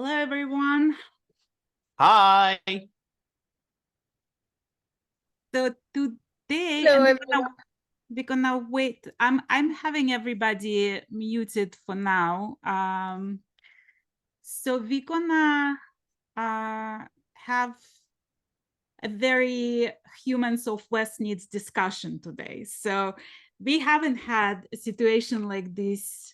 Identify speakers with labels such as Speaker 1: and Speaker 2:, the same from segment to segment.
Speaker 1: Hello, everyone.
Speaker 2: Hi.
Speaker 1: So today,
Speaker 3: Hello,
Speaker 1: and
Speaker 3: everyone.
Speaker 1: we're gonna wait. I'm having everybody muted for now. So we're gonna have a very Humans of Westknits discussion today. So we haven't had a situation like this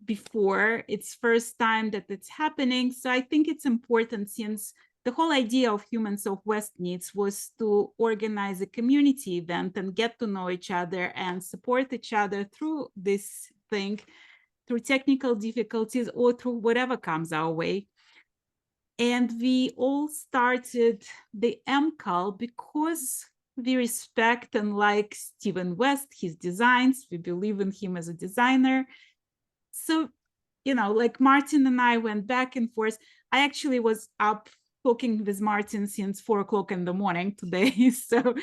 Speaker 1: before. It's first time that it's happening. So I think it's important, since the whole idea of Humans of Westknits was to organize a community event and get to know each other and support each other through this thing, through technical difficulties or through whatever comes our way. And we all started the MKAL because we respect and like Steven West, his designs. We believe in him as a designer. So, like Martin and I went back and forth. I actually was up talking with Martin since 4 o'clock in the morning today. So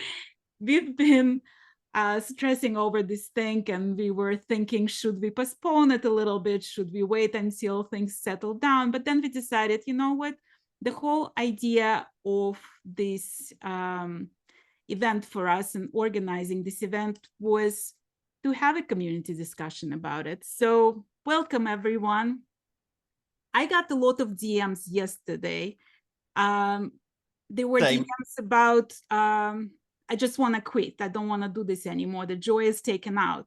Speaker 1: we've been stressing over this thing, and we were thinking, should we postpone it a little bit? Should we wait until things settle down? But then we decided, you know what? The whole idea of this event for us and organizing this event was to have a community discussion about it. So welcome, everyone. I got a lot of DMs yesterday. There were
Speaker 2: Same.
Speaker 1: DMs about, I just want to quit. I don't want to do this anymore. The joy is taken out.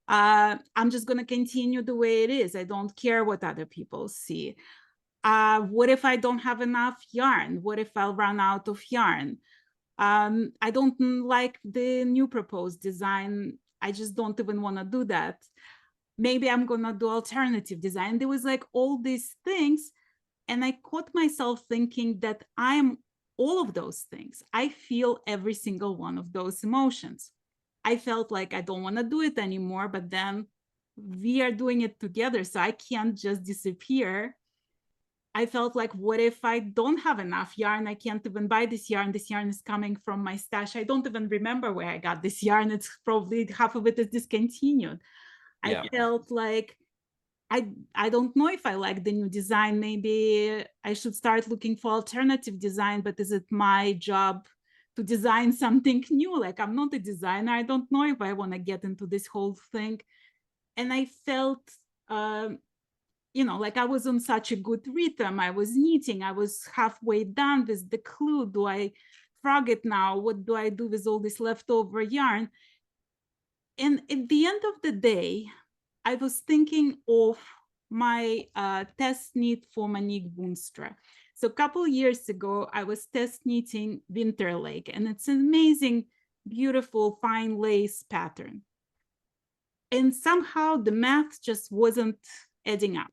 Speaker 1: I'm just going to continue the way it is. I don't care what other people see. What if I don't have enough yarn? What if I'll run out of yarn? I don't like the new proposed design. I just don't even want to do that. Maybe I'm going to do alternative design. There was like all these things. And I caught myself thinking that I'm all of those things. I feel every single one of those emotions. I felt like I don't want to do it anymore, but then we are doing it together, so I can't just disappear. I felt like, what if I don't have enough yarn? I can't even buy this yarn. This yarn is coming from my stash. I don't even remember where I got this yarn. It's probably half of it is discontinued.
Speaker 2: Yeah.
Speaker 1: I felt like I don't know if I like the new design. Maybe I should start looking for alternative design, but is it my job to design something new? Like, I'm not a designer. I don't know if I want to get into this whole thing. And I felt, like I was on such a good rhythm. I was knitting. I was halfway done with the clue. Do I frog it now? What do I do with all this leftover yarn? And at the end of the day, I was thinking of my test knit for Monique Boonstra. So a couple years ago, I was test knitting Winter Lake, and it's an amazing, beautiful, fine lace pattern. And somehow the math just wasn't adding up.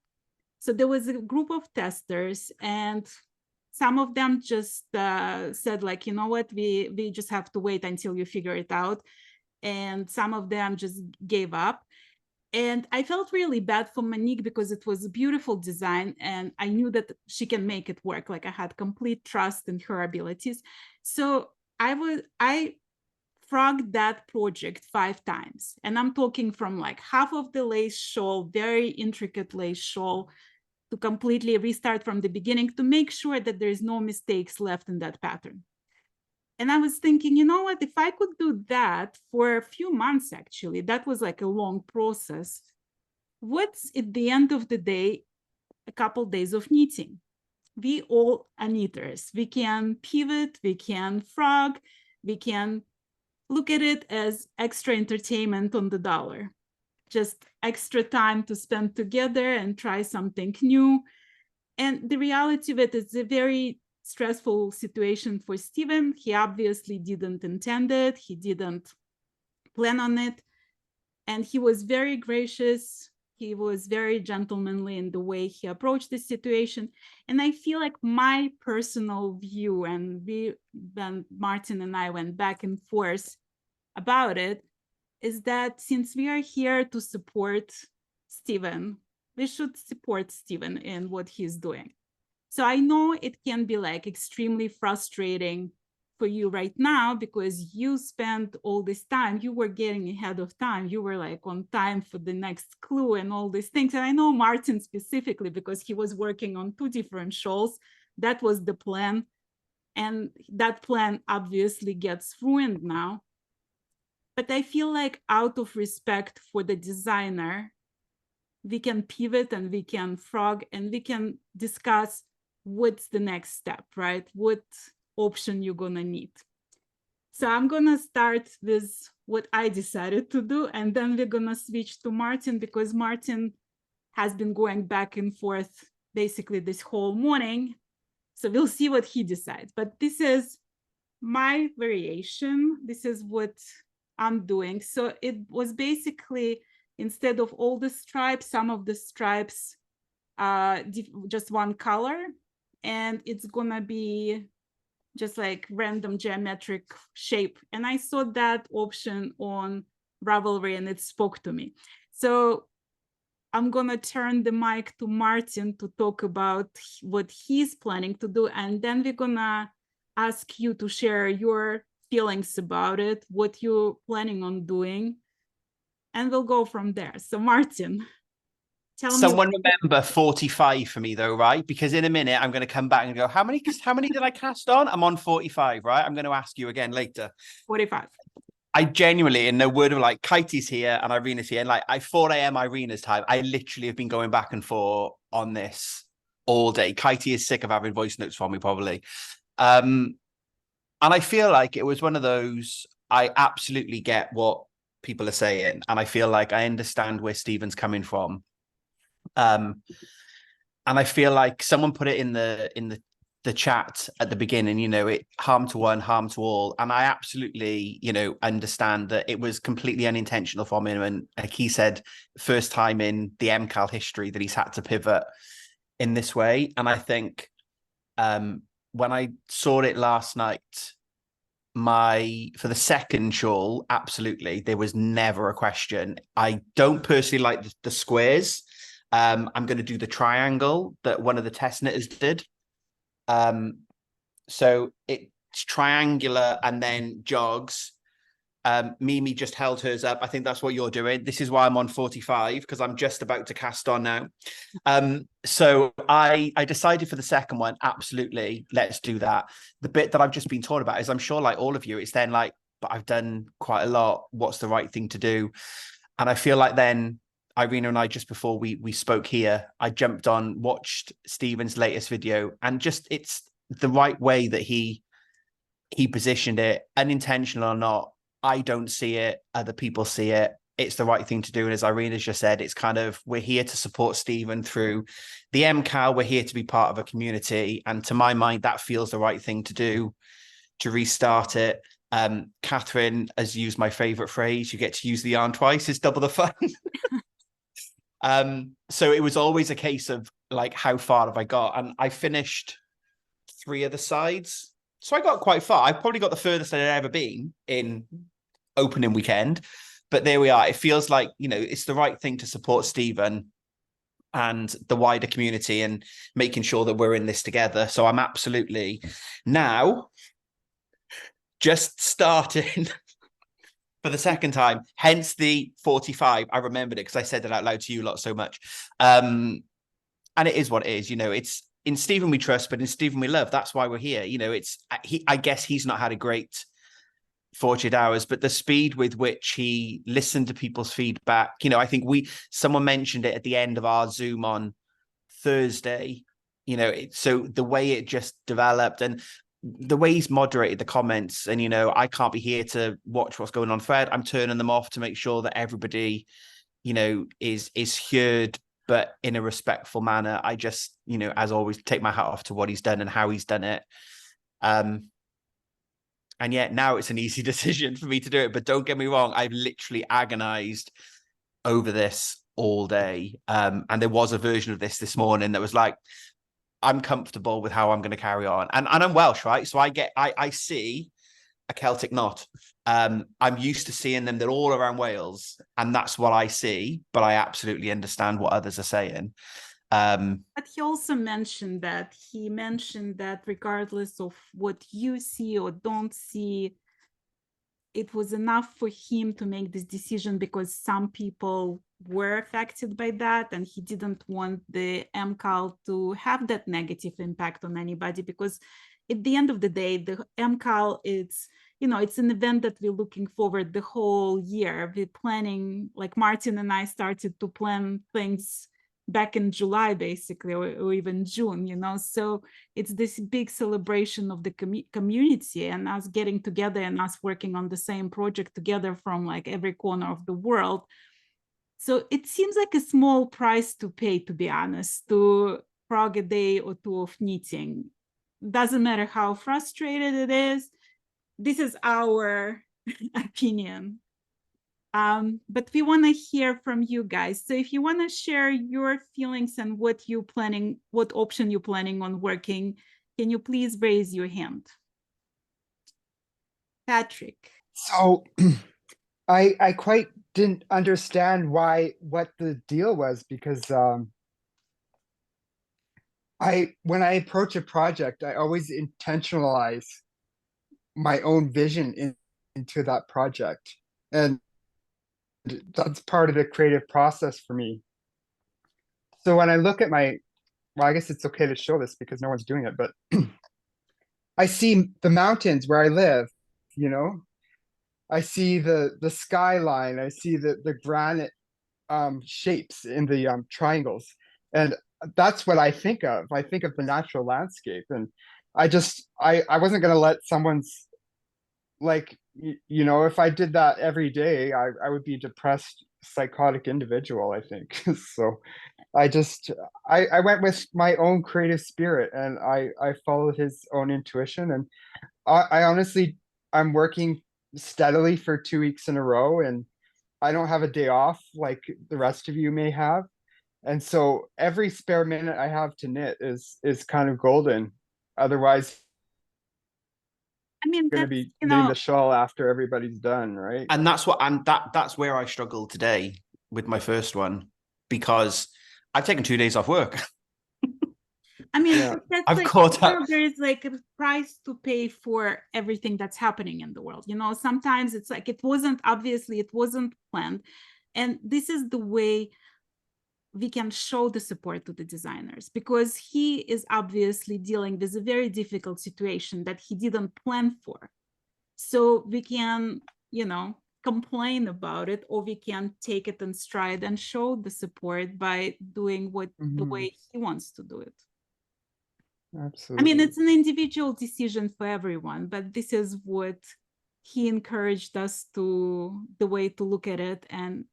Speaker 1: So there was a group of testers, and some of them just said, like, you know what, we just have to wait until you figure it out. And some of them just gave up. And I felt really bad for Monique because it was a beautiful design and I knew that she can make it work. Like, I had complete trust in her abilities. So I frogged that project 5 times. And I'm talking from like half of the lace shawl, very intricate lace shawl, to completely restart from the beginning to make sure that there's no mistakes left in that pattern. And I was thinking, you know what, if I could do that for a few months, actually, that was like a long process. What's at the end of the day, a couple days of knitting? We all are knitters. We can pivot, we can frog, we can look at it as extra entertainment on the dollar. Just extra time to spend together and try something new. And the reality of it is a very stressful situation for Steven. He obviously didn't intend it. He didn't plan on it. And he was very gracious. He was very gentlemanly in the way he approached the situation. And I feel like my personal view, and then Martin and I went back and forth about it, is that since we are here to support Steven, we should support Steven in what he's doing. So I know it can be like extremely frustrating for you right now, because you spent all this time, you were getting ahead of time, you were like on time for the next clue and all these things. And I know Martin specifically, because he was working on 2 different shows. That was the plan, and that plan obviously gets ruined now. But I feel like out of respect for the designer, we can pivot and we can frog and we can discuss what's the next step, right? What option you're gonna need. So I'm gonna start with what I decided to do, and then we're gonna switch to Martin, because Martin has been going back and forth basically this whole morning. So we'll see what he decides. But this is my variation. This is what I'm doing. So it was basically, instead of all the stripes, some of the stripes just one color, and it's gonna be just like random geometric shape. And I saw that option on Ravelry and it spoke to me. So I'm gonna turn the mic to Martin to talk about what he's planning to do, and then we're gonna ask you to share your feelings about it, what you're planning on doing, and we'll go from there. So Martin, tell me.
Speaker 2: Someone remember 45 for me though, right? Because in a minute I'm going to come back and go, how many did I cast on? I'm on 45, right? I'm going to ask you again later.
Speaker 1: 45.
Speaker 2: I genuinely, in no word of like, Kitey's here and Irina's here, and like 4 a.m. Irina's time, I literally have been going back and forth on this all day. Kitey is sick of having voice notes from me, probably. And I feel like it was one of those, I absolutely get what people are saying, and I feel like I understand where Stephen's coming from. And I feel like someone put it in the chat at the beginning, you know, it harm to one, harm to all. And I absolutely, you know, understand that it was completely unintentional from him. And like he said, first time in the MKAL history that he's had to pivot in this way. And I think when I saw it last night, for the second shawl, absolutely, there was never a question. I don't personally like the squares. I'm going to do the triangle that one of the test knitters did. So it's triangular and then jogs. Mimi just held hers up. I think that's what you're doing. This is why I'm on 45, because I'm just about to cast on now. So I decided for the second one, absolutely, let's do that. The bit that I've just been taught about is, I'm sure like all of you, it's then like, but I've done quite a lot. What's the right thing to do? And I feel like then Irina and I, just before we spoke here, I jumped on, watched Stephen's latest video, and just, it's the right way that he positioned it, unintentional or not. I don't see it, other people see it. It's the right thing to do. And as Irina's just said, it's kind of, we're here to support Stephen through the MKAL. We're here to be part of a community. And to my mind, that feels the right thing to do, to restart it. Catherine has used my favorite phrase, you get to use the yarn twice, it's double the fun. So it was always a case of like, how far have I got? And I finished 3 of the sides. So I got quite far. I probably got the furthest I'd ever been in opening weekend, but there we are. It feels like, you know, it's the right thing to support Stephen and the wider community and making sure that we're in this together. So I'm absolutely now just starting for the second time, hence the 45. I remembered it because I said it out loud to you lot so much. And it is what it is, you know, it's in Stephen we trust, but in Stephen we love. That's why we're here. You know, I guess he's not had a great 48 hours, but the speed with which he listened to people's feedback, you know, I think someone mentioned it at the end of our Zoom on Thursday, you know, so the way it just developed and the way he's moderated the comments, and, you know, I can't be here to watch what's going on thread. I'm turning them off to make sure that everybody, you know, is heard, but in a respectful manner. I just, you know, as always, take my hat off to what he's done and how he's done it. And yet now it's an easy decision for me to do it. But don't get me wrong, I've literally agonized over this all day. And there was a version of this morning that was like, I'm comfortable with how I'm going to carry on. And I'm Welsh, right? So I see a Celtic knot. I'm used to seeing them. They're all around Wales, and that's what I see. But I absolutely understand what others are saying.
Speaker 1: But he also mentioned that regardless of what you see or don't see, it was enough for him to make this decision because some people were affected by that, and he didn't want the MKAL to have that negative impact on anybody, because at the end of the day, the MKAL, it's an event that we're looking forward the whole year. We're planning, like Martin and I started to plan things back in July, basically, or even June, so it's this big celebration of the community and us getting together and us working on the same project together from like every corner of the world. So it seems like a small price to pay, to be honest, to frog a day or two of knitting. Doesn't matter how frustrated it is. This is our opinion. But we want to hear from you guys. So if you want to share your feelings and what option you're planning on working, can you please raise your hand? Patrick.
Speaker 3: So I quite didn't understand what the deal was, because when I approach a project, I always intentionalize my own vision into that project. And that's part of the creative process for me. So when I look at well, I guess it's okay to show this because no one's doing it, but I see the mountains where I live, I see the skyline, I see the granite shapes in the triangles. And that's what I think of. I think of the natural landscape. And I wasn't going to let someone's, like, if I did that every day, I would be a depressed, psychotic individual, I think. So I went with my own creative spirit, and I followed his own intuition. And I honestly, I'm working steadily for 2 weeks in a row, and I don't have a day off like the rest of you may have. And so every spare minute I have to knit is kind of golden. Otherwise,
Speaker 1: I mean,
Speaker 3: going to be knitting the shawl after everybody's done, right?
Speaker 2: And that's where I struggled today with my first one, because I've taken 2 days off work.
Speaker 1: I mean,
Speaker 3: Yeah.
Speaker 1: I've
Speaker 2: caught up.
Speaker 1: There is like a price to pay for everything that's happening in the world. Sometimes it's like it wasn't planned. And this is the way we can show the support to the designers, because he is obviously dealing with a very difficult situation that he didn't plan for. So we can, complain about it, or we can take it in stride and show the support by doing the way he wants to do it.
Speaker 3: Absolutely.
Speaker 1: I mean, it's an individual decision for everyone, but this is what he encouraged us to, the way to look at it. And,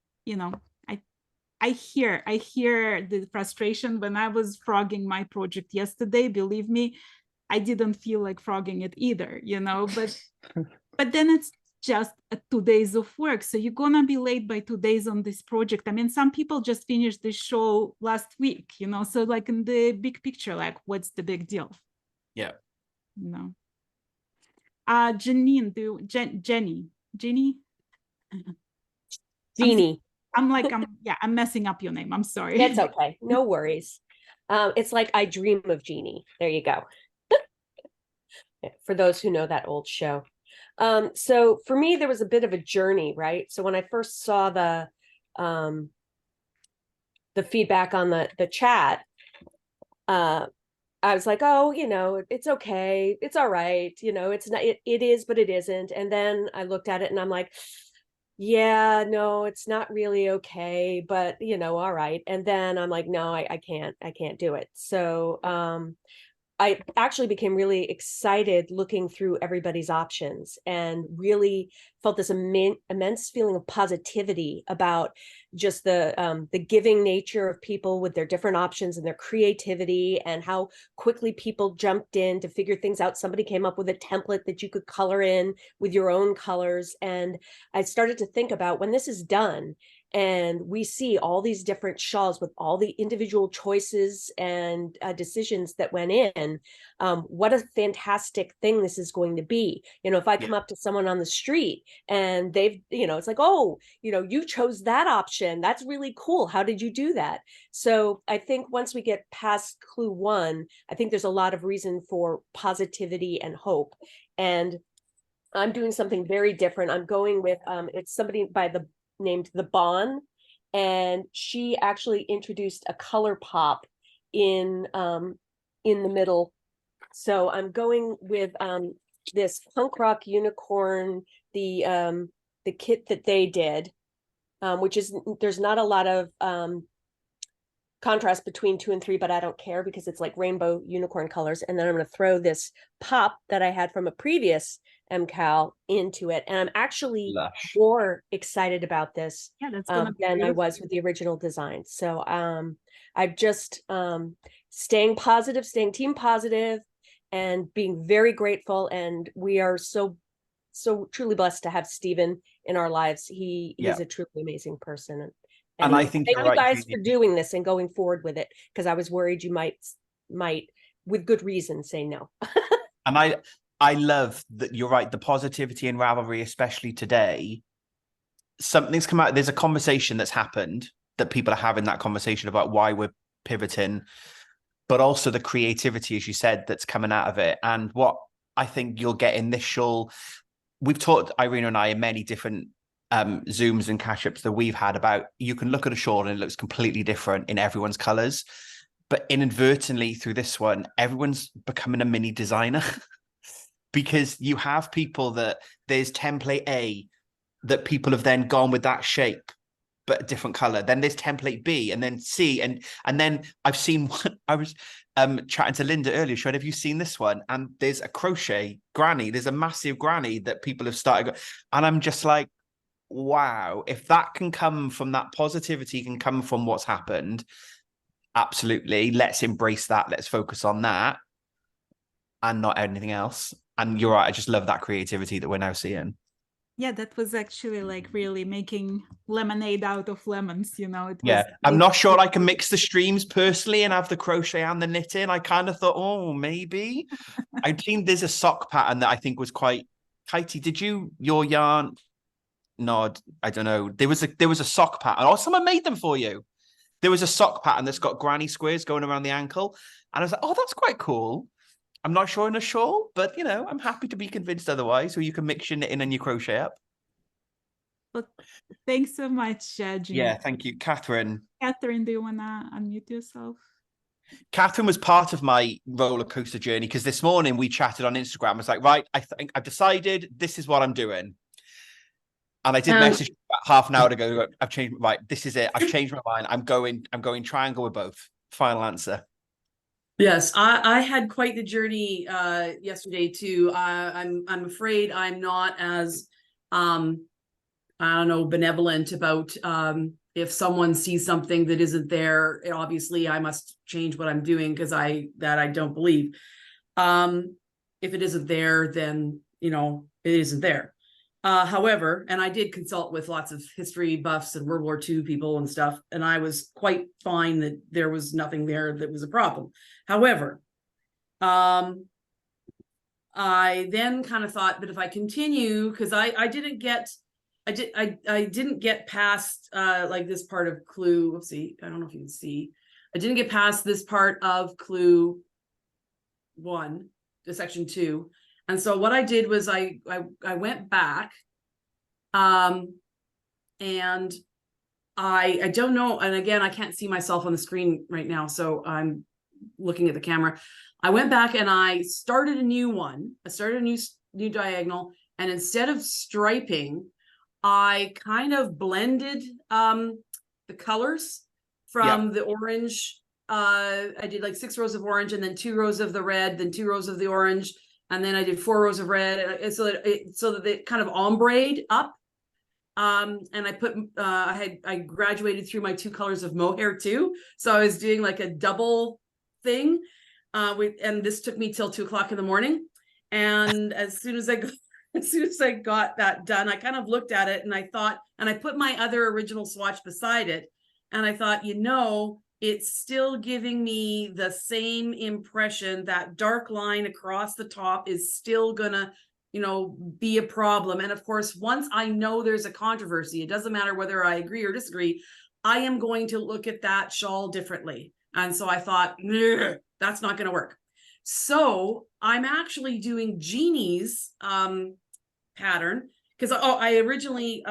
Speaker 1: I hear the frustration. When I was frogging my project yesterday, believe me, I didn't feel like frogging it either, but then it's just 2 days of work. So you're going to be late by 2 days on this project. I mean, some people just finished the show last week, so like in the big picture, like what's the big deal?
Speaker 2: Yeah.
Speaker 1: Janine, Jeannie?
Speaker 4: Jeannie.
Speaker 1: I'm messing up your name. I'm sorry.
Speaker 4: It's okay. No worries. It's like I Dream of Jeannie. There you go. For those who know that old show. So for me, there was a bit of a journey, right? So when I first saw the feedback on the chat, I was like, oh, it's okay. It's all right. It's not, it is, but it isn't. And then I looked at it and I'm like, yeah, no, it's not really okay, but all right. And then I'm like, no, I can't do it. So I actually became really excited looking through everybody's options, and really felt this immense feeling of positivity about just the giving nature of people with their different options and their creativity, and how quickly people jumped in to figure things out. Somebody came up with a template that you could color in with your own colors. And I started to think about, when this is done and we see all these different shawls with all the individual choices and decisions that went in. What a fantastic thing this is going to be. You know, if I come up to someone on the street and they've, you know, it's like, oh, you know, you chose that option. That's really cool. How did you do that? So I think once we get past clue 1, I think there's a lot of reason for positivity and hope. And I'm doing something very different. I'm going with, it's somebody by the named the Bon, and she actually introduced a color pop in the middle. So I'm going with this punk rock unicorn, the kit that they did, which is, there's not a lot of contrast between 2 and 3, but I don't care because it's like rainbow unicorn colors. And then I'm going to throw this pop that I had from a previous MKAL into it, and I'm actually more excited about this than I was with the original design. So I'm just staying positive, staying team positive, and being very grateful. And we are so truly blessed to have Stephen in our lives. He's a truly amazing person.
Speaker 2: And I think
Speaker 4: thank
Speaker 2: you're
Speaker 4: you
Speaker 2: right,
Speaker 4: guys
Speaker 2: Judy,
Speaker 4: for doing this and going forward with it, because I was worried you might with good reason say no.
Speaker 2: And I love that you're right. The positivity and Ravelry, especially today, something's come out. There's a conversation that's happened that people are having that conversation about why we're pivoting, but also the creativity, as you said, that's coming out of it. And what I think you'll get in this shawl, we've talked, Irina and I, in many different Zooms and catch-ups that we've had about, you can look at a shawl and it looks completely different in everyone's colors. But inadvertently through this one, everyone's becoming a mini designer. Because you have people that there's template A that people have then gone with that shape, but a different color. Then there's template B and then C. And then I've seen one, I was chatting to Linda earlier, Shred, have you seen this one? And there's a crochet granny. There's a massive granny that people have started. And I'm just like, wow, if that can come from that positivity, can come from what's happened. Absolutely. Let's embrace that. Let's focus on that and not anything else. And you're right. I just love that creativity that we're now seeing.
Speaker 1: Yeah, that was actually like really making lemonade out of lemons, you know.
Speaker 2: I'm not sure I can mix the streams personally and have the crochet and the knitting. I kind of thought, oh, maybe. I've seen there's a sock pattern that I think was quite Katie. Did your yarn? No, I don't know. There was a sock pattern. Oh, someone made them for you. There was a sock pattern that's got granny squares going around the ankle. And I was like, oh, that's quite cool. I'm not sure in a shawl, but, you know, I'm happy to be convinced otherwise, or you can mix your knitting and your crochet up.
Speaker 1: But thanks so much, Jim.
Speaker 2: Yeah, thank you. Catherine,
Speaker 1: do you want to unmute yourself?
Speaker 2: Catherine was part of my roller coaster journey because this morning we chatted on Instagram. I was like, right, I think I've decided this is what I'm doing. And I did message about half an hour ago. I've changed. Right, this is it. I've changed my mind. I'm going triangle with both. Final answer.
Speaker 5: Yes, I had quite the journey yesterday too. I'm afraid I'm not as I don't know, benevolent about if someone sees something that isn't there. Obviously, I must change what I'm doing because I don't believe. If it isn't there, then you know it isn't there. However, and I did consult with lots of history buffs and World War II people and stuff, and I was quite fine that there was nothing there that was a problem. However, I then kind of thought that if I continue, because I didn't get past like this part of clue. Let's see, I don't know if you can see. I didn't get past this part of clue 1 to section 2. And so what I did was I went back, and I don't know. And again, I can't see myself on the screen right now, so I'm looking at the camera. I went back and I started a new one. I started a new diagonal, and instead of striping, I kind of blended the colors from the orange. I did like 6 rows of orange, and then 2 rows of the red, then 2 rows of the orange. And then I did 4 rows of red, so that it kind of ombre up. And I put I graduated through my 2 colors of mohair too, so I was doing like a double thing. And this took me till 2 o'clock in the morning. And as soon as I as soon as I got that done, I kind of looked at it and I thought, and I put my other original swatch beside it. And I thought, you know, it's still giving me the same impression. That dark line across the top is still gonna, you know, be a problem. And of course, once I know there's a controversy, it doesn't matter whether I agree or disagree, I am going to look at that shawl differently. And so I thought, that's not going to work. So I'm actually doing Jeannie's pattern, because I originally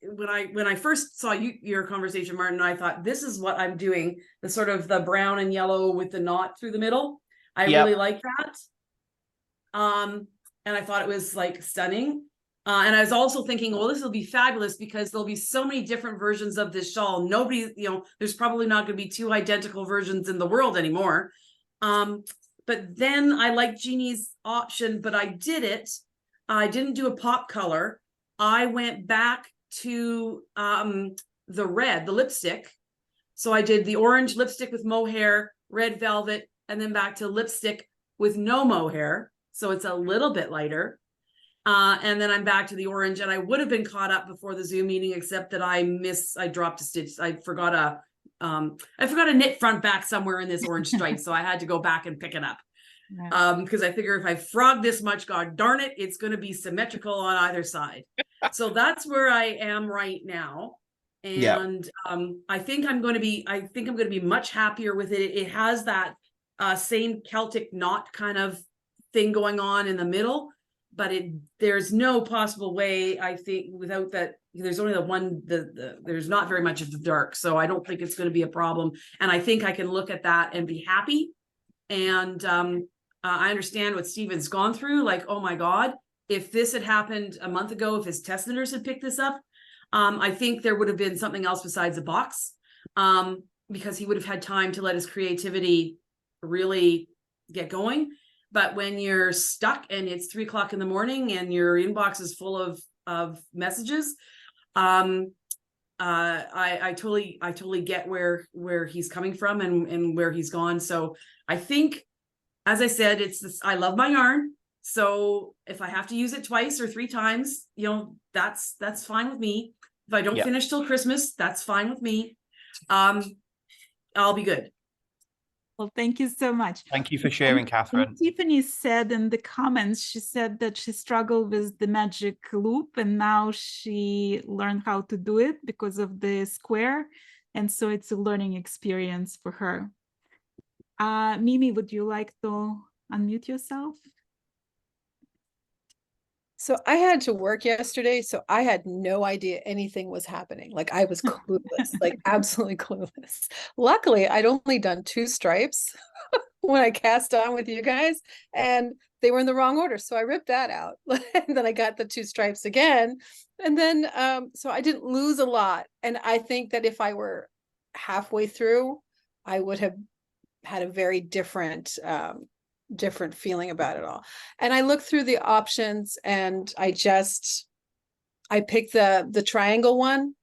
Speaker 5: when I first saw your conversation, Martin, I thought, this is what I'm doing, the sort of the brown and yellow with the knot through the middle. I really like that. And I thought it was like stunning. And I was also thinking, well, this will be fabulous because there'll be so many different versions of this shawl. Nobody, you know, there's probably not going to be 2 identical versions in the world anymore. But then I like Jeannie's option, but I didn't do a pop color. I went back to the red, the lipstick. So I did the orange lipstick with mohair, red velvet, and then back to lipstick with no mohair. So it's a little bit lighter. And then I'm back to the orange, and I would have been caught up before the Zoom meeting, except that I dropped a stitch. I forgot a knit front back somewhere in this orange stripe. So I had to go back and pick it up. Because I figure if I frog this much, god darn it, it's going to be symmetrical on either side. So that's where I am right now. And I think I'm going to be much happier with it. It has that same Celtic knot kind of thing going on in the middle, but there's no possible way, I think, without that. There's only there's not very much of the dark, so I don't think it's going to be a problem. And I think I can look at that and be happy. And I understand what Stephen's gone through. Like, oh my God, if this had happened a month ago, if his test knitters had picked this up, I think there would have been something else besides a box, because he would have had time to let his creativity really get going. But when you're stuck and it's 3 o'clock in the morning and your inbox is full of messages, I totally get where he's coming from and where he's gone. So I think, as I said, I love my yarn. So if I have to use it 2 or 3 times, you know, that's fine with me. If I don't finish till Christmas, that's fine with me. I'll be good.
Speaker 1: Well, thank you so much.
Speaker 2: Thank you for sharing, Catherine.
Speaker 1: And Tiffany said in the comments, she said that she struggled with the magic loop, and now she learned how to do it because of the square. And so it's a learning experience for her. Mimi, would you like to unmute yourself?
Speaker 6: So I had to work yesterday, so I had no idea anything was happening. Like, I was clueless, like absolutely clueless. Luckily, I'd only done 2 stripes when I cast on with you guys, and they were in the wrong order. So I ripped that out. And then I got the 2 stripes again. And then, so I didn't lose a lot. And I think that if I were halfway through, I would have had a very different feeling about it all. And I looked through the options, and I picked the triangle one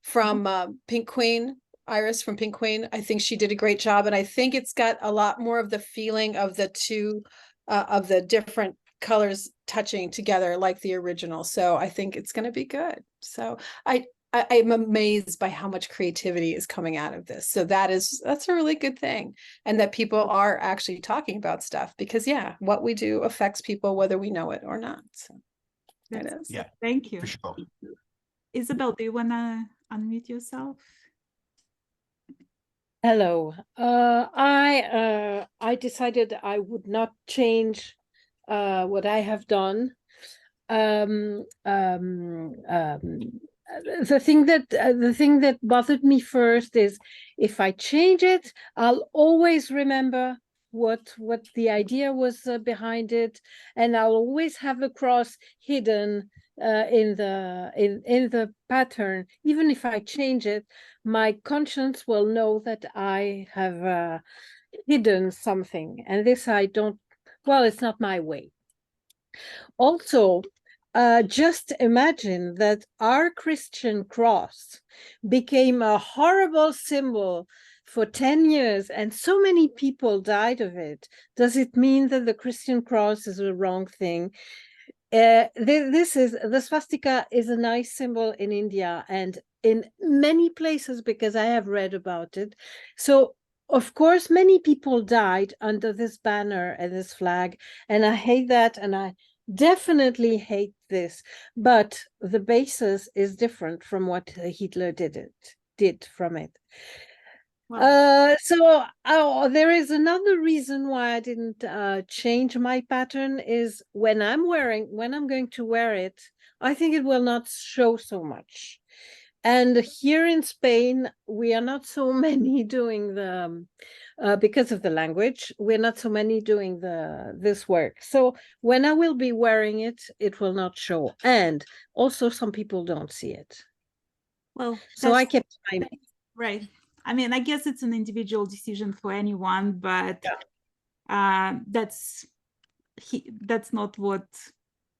Speaker 6: from Pink Queen, Iris from Pink Queen. I think she did a great job, and I think it's got a lot more of the feeling of the 2 of the different colors touching together like the original. So I think it's going to be good. So I'm amazed by how much creativity is coming out of this. So that's a really good thing. And that people are actually talking about stuff, because what we do affects people whether we know it or not. So it is.
Speaker 2: Yeah,
Speaker 1: thank you.
Speaker 2: for sure.
Speaker 1: Isabel, do you want to unmute yourself?
Speaker 7: Hello. I decided I would not change what I have done. The thing that bothered me first is, if I change it, I'll always remember what the idea was behind it, and I'll always have the cross hidden in the pattern. Even if I change it, my conscience will know that I have hidden something, and this I don't. Well, it's not my way. Also, just imagine that our Christian cross became a horrible symbol for 10 years, and so many people died of it. Does it mean that the Christian cross is a wrong thing? the swastika is a nice symbol in India and in many places because I have read about it. So of course, many people died under this banner and this flag, and I hate that, and I definitely hate this. But the basis is different from what Hitler did from it. There is another reason why I didn't change my pattern is when I'm going to wear it, I think it will not show so much. And here in Spain, we are not so many doing the, because of the language, we're not so many doing this work. So when I will be wearing it, it will not show. And also some people don't see it.
Speaker 1: Well,
Speaker 7: so I kept mine.
Speaker 1: Right. I mean, I guess it's an individual decision for anyone, but that's not what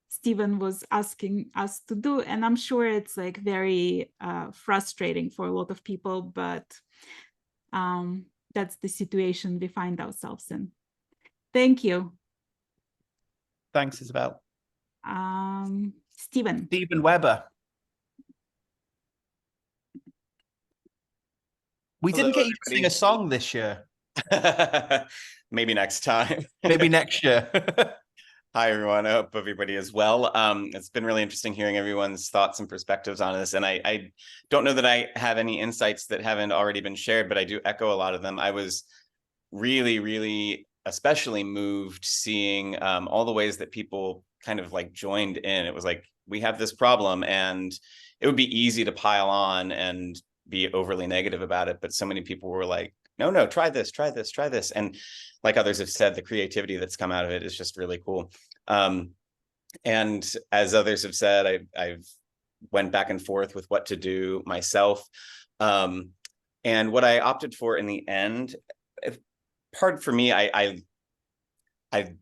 Speaker 1: Stephen was asking us to do. And I'm sure it's like very frustrating for a lot of people, but that's the situation we find ourselves in. Thank you.
Speaker 2: Thanks, Isabel.
Speaker 1: Stephen
Speaker 2: Weber. We
Speaker 8: Hello,
Speaker 2: didn't get you to
Speaker 8: everybody.
Speaker 2: sing a song this year.
Speaker 8: Maybe next time.
Speaker 2: Maybe next year.
Speaker 8: Hi, everyone. I hope everybody is well. It's been really interesting hearing everyone's thoughts and perspectives on this. And I don't know that I have any insights that haven't already been shared, but I do echo a lot of them. I was really, really especially moved seeing all the ways that people kind of like joined in. It was like, we have this problem, and it would be easy to pile on and be overly negative about it. But so many people were like, no, try this, try this, try this. And like others have said, the creativity that's come out of it is just really cool. And as others have said, I've went back and forth with what to do myself. And what I opted for in the end, part for me, I don't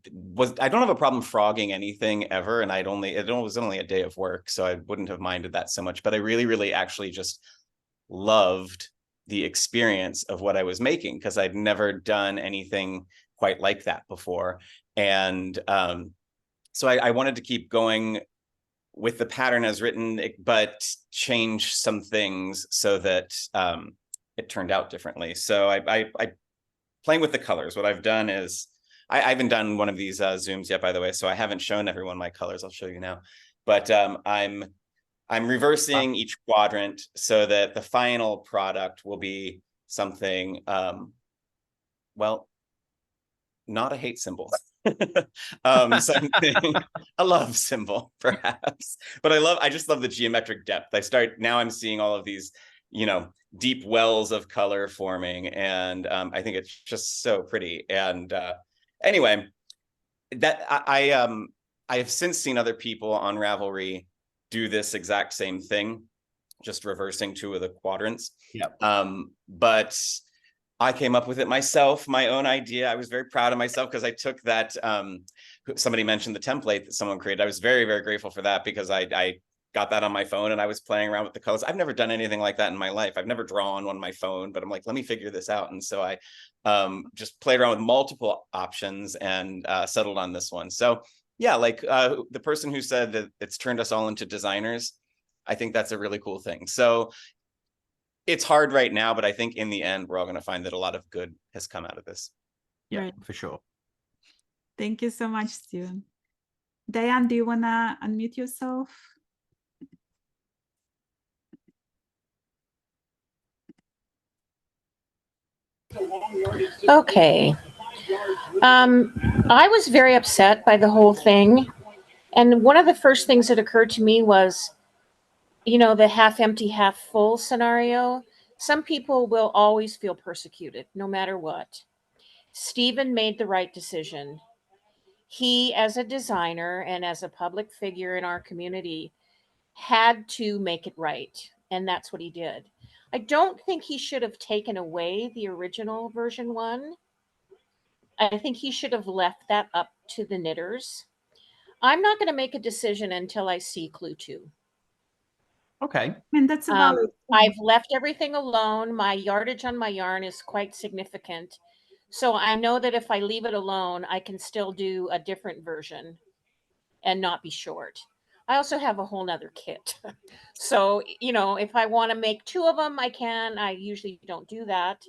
Speaker 8: have a problem frogging anything ever. And it was only a day of work, so I wouldn't have minded that so much. But I really, really actually just loved the experience of what I was making, because I'd never done anything quite like that before. And so I wanted to keep going with the pattern as written, but change some things so that it turned out differently. So I playing with the colors, what I've done is, I haven't done one of these Zooms yet, by the way, so I haven't shown everyone my colors. I'll show you now. But I'm reversing each quadrant so that the final product will be something, well, not a hate symbol, something, a love symbol, perhaps. But I just love the geometric depth. Now I'm seeing all of these, deep wells of color forming, and I think it's just so pretty. And anyway, that I have since seen other people on Ravelry do this exact same thing, just reversing two of the quadrants.
Speaker 2: Yep.
Speaker 8: But I came up with it myself, my own idea. I was very proud of myself because I took that, somebody mentioned the template that someone created. I was very, very grateful for that, because I got that on my phone and I was playing around with the colors. I've never done anything like that in my life. I've never drawn on my phone, but I'm like, let me figure this out. And so I just played around with multiple options and settled on this one. So yeah, like the person who said that it's turned us all into designers, I think that's a really cool thing. So it's hard right now, but I think in the end, we're all going to find that a lot of good has come out of this.
Speaker 2: Yeah,
Speaker 1: Right.
Speaker 2: for sure.
Speaker 1: Thank you so much, Steven. Diane, do you want to unmute yourself?
Speaker 9: Okay. I was very upset by the whole thing. And one of the first things that occurred to me was, the half empty, half full scenario. Some people will always feel persecuted, no matter what. Stephen made the right decision. He, as a designer and as a public figure in our community, had to make it right. And that's what he did. I don't think he should have taken away the original version 1. I think he should have left that up to the knitters. I'm not going to make a decision until I see clue 2.
Speaker 2: Okay.
Speaker 1: I mean, that's a valid point.
Speaker 9: I've left everything alone. My yardage on my yarn is quite significant. So I know that if I leave it alone, I can still do a different version and not be short. I also have a whole nother kit. So, you know, if I want to make 2 of them, I can. I usually don't do that.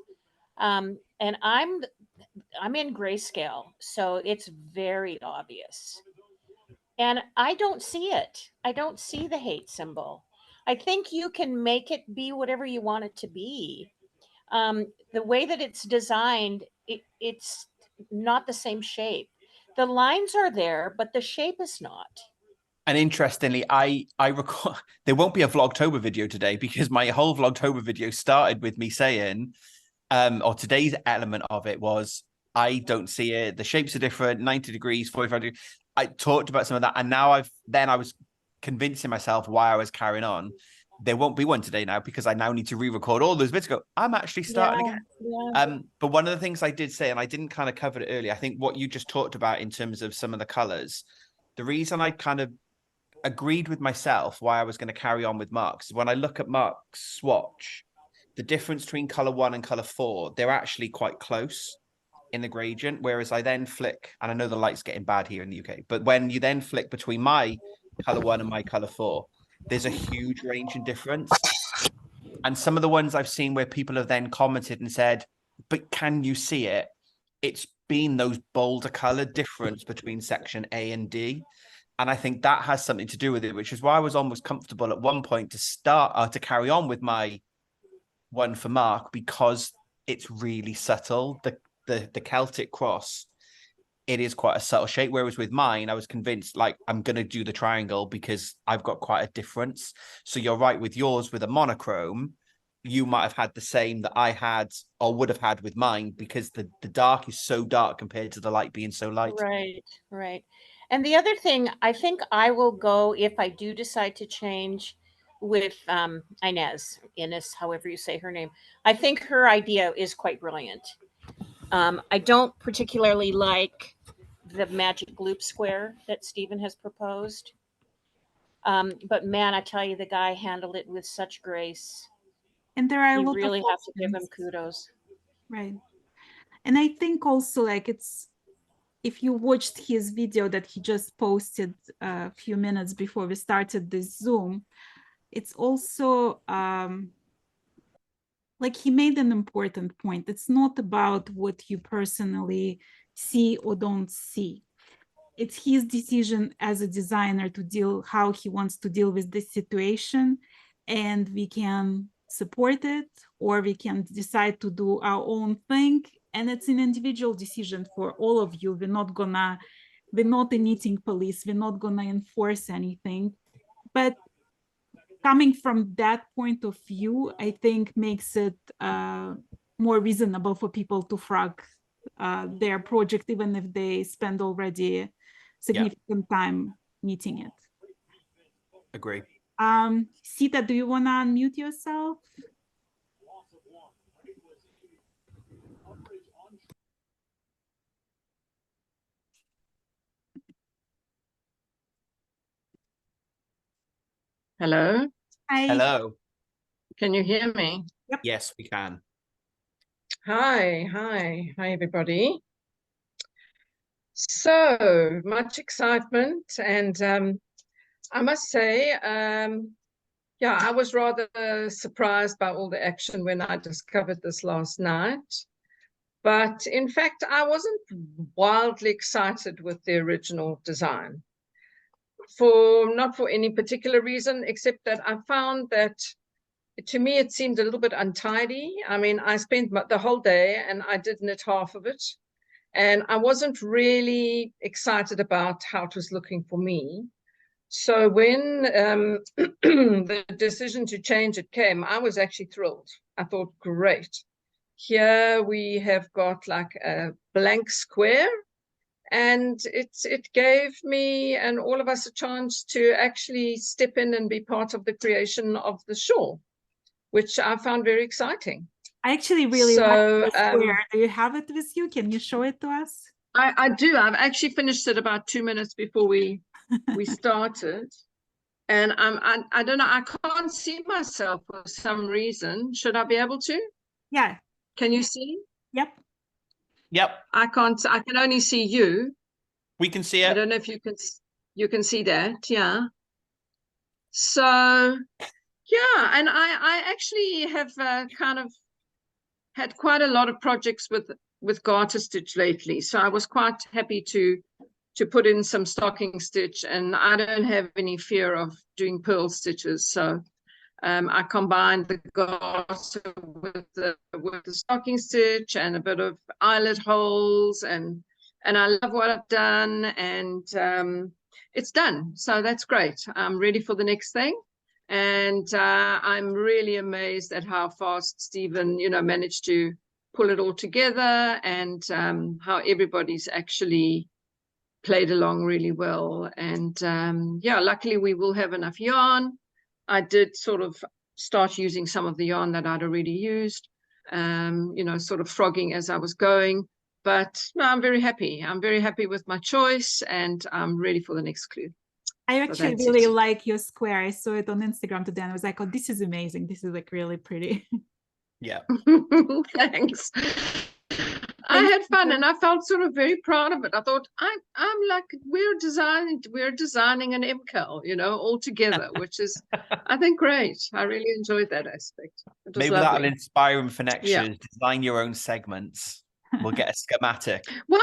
Speaker 9: And I'm in grayscale, so it's very obvious. And I don't see it. I don't see the hate symbol. I think you can make it be whatever you want it to be. The way that it's designed, it's not the same shape. The lines are there, but the shape is not.
Speaker 2: And interestingly, I record. There won't be a Vlogtober video today because my whole Vlogtober video started with me saying, or today's element of it was, I don't see it. The shapes are different, 90 degrees, 45 degrees. I talked about some of that, and now I was convincing myself why I was carrying on. There won't be one today now because I now need to re-record all those bits. Go, I'm actually starting again.
Speaker 9: Yeah.
Speaker 2: But one of the things I did say, and I didn't kind of cover it earlier, I think what you just talked about in terms of some of the colors, the reason I kind of agreed with myself why I was going to carry on with Mark's, when I look at Mark's swatch, the difference between color 1 and color 4, they're actually quite close in the gradient. Whereas I then flick, and I know the light's getting bad here in the UK, but when you then flick between my color 1 and my color 4, there's a huge range in difference. And some of the ones I've seen where people have then commented and said, but can you see it? It's been those bolder color difference between section A and D. And I think that has something to do with it, which is why I was almost comfortable at one point to start to carry on with my one for Mark, because it's really subtle. The Celtic cross, it is quite a subtle shape. Whereas with mine, I was convinced like I'm going to do the triangle because I've got quite a difference. So you're right with yours with a monochrome, you might have had the same that I had or would have had with mine because the dark is so dark compared to the light being so light.
Speaker 9: Right, right. And the other thing, I think I will go, if I do decide to change, with Ines, however you say her name. I think her idea is quite brilliant. I don't particularly like the magic loop square that Stephen has proposed. But man, I tell you, the guy handled it with such grace.
Speaker 1: And there are a
Speaker 9: You
Speaker 1: lot
Speaker 9: really
Speaker 1: of
Speaker 9: have to give him
Speaker 1: options.
Speaker 9: kudos.
Speaker 1: Right. And I think also like if you watched his video that he just posted a few minutes before we started this Zoom, it's also like he made an important point. It's not about what you personally see or don't see. It's his decision as a designer to deal how he wants to deal with this situation, and we can support it or we can decide to do our own thing. And it's an individual decision for all of you. We're not a knitting police. We're not gonna enforce anything. But coming from that point of view, I think makes it more reasonable for people to frog their project, even if they spend already significant time knitting it.
Speaker 2: Agree.
Speaker 1: Sita, do you want to unmute yourself?
Speaker 10: Hello,
Speaker 1: Hi.
Speaker 2: Hello.
Speaker 10: can you hear me?
Speaker 2: Yes, we can.
Speaker 10: Hi everybody. So much excitement, and I must say, yeah, I was rather surprised by all the action when I discovered this last night. But in fact, I wasn't wildly excited with the original design. Not for any particular reason, except that I found that to me it seemed a little bit untidy. I mean, I spent the whole day and I did knit half of it, and I wasn't really excited about how it was looking for me. So when the decision to change it came, I was actually thrilled. I thought, great. Here we have got like a blank square, and it gave me and all of us a chance to actually step in and be part of the creation of the shawl, which I found very exciting.
Speaker 1: I actually really like the square. Do you have it with you? Can you show it to us?
Speaker 10: I do. I've actually finished it about 2 minutes before we started. And I don't know, I can't see myself for some reason. Should I be able to?
Speaker 1: Yeah.
Speaker 10: Can you see?
Speaker 1: Yep.
Speaker 2: Yep.
Speaker 10: I can't, I can only see you.
Speaker 2: We can see it.
Speaker 10: I don't know if you can. You can see that, yeah. So, yeah, and I actually have kind of had quite a lot of projects with garter stitch lately. So I was quite happy to put in some stocking stitch, and I don't have any fear of doing purl stitches. So I combined the garter with the stocking stitch and a bit of eyelet holes, and I love what I've done, and it's done. So that's great. I'm ready for the next thing. And I'm really amazed at how fast Stephen, managed to pull it all together, and how everybody's actually played along really well. And yeah, luckily we will have enough yarn. I did sort of start using some of the yarn that I'd already used, sort of frogging as I was going. But no, I'm very happy. I'm very happy with my choice, and I'm ready for the next clue.
Speaker 1: I actually really like your square. I saw it on Instagram today and I was like, oh, this is amazing. This is like really pretty.
Speaker 2: Yeah.
Speaker 10: Thanks. I had fun and I felt sort of very proud of it. I thought I'm like, we're designing an MKAL, all together, which is, I think, great. I really enjoyed that aspect.
Speaker 2: Maybe
Speaker 10: lovely.
Speaker 2: that'll inspire them for next
Speaker 10: Yeah.
Speaker 2: year. Design your own segments. We'll get a schematic.
Speaker 10: Well,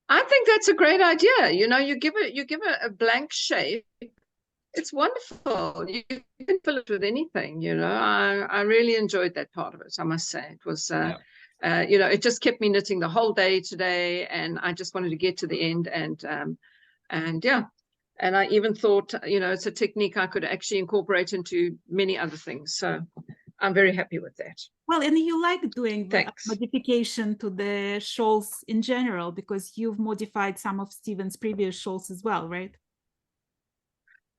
Speaker 10: I think that's a great idea. You give it a blank shape. It's wonderful. You can fill it with anything. I really enjoyed that part of it. I must say, it was. It just kept me knitting the whole day today, and I just wanted to get to the end. And yeah, and I even thought, it's a technique I could actually incorporate into many other things. So I'm very happy with that.
Speaker 1: Well, and you like doing
Speaker 10: Thanks.
Speaker 1: modification to the shawls in general, because you've modified some of Stephen's previous shawls as well, right?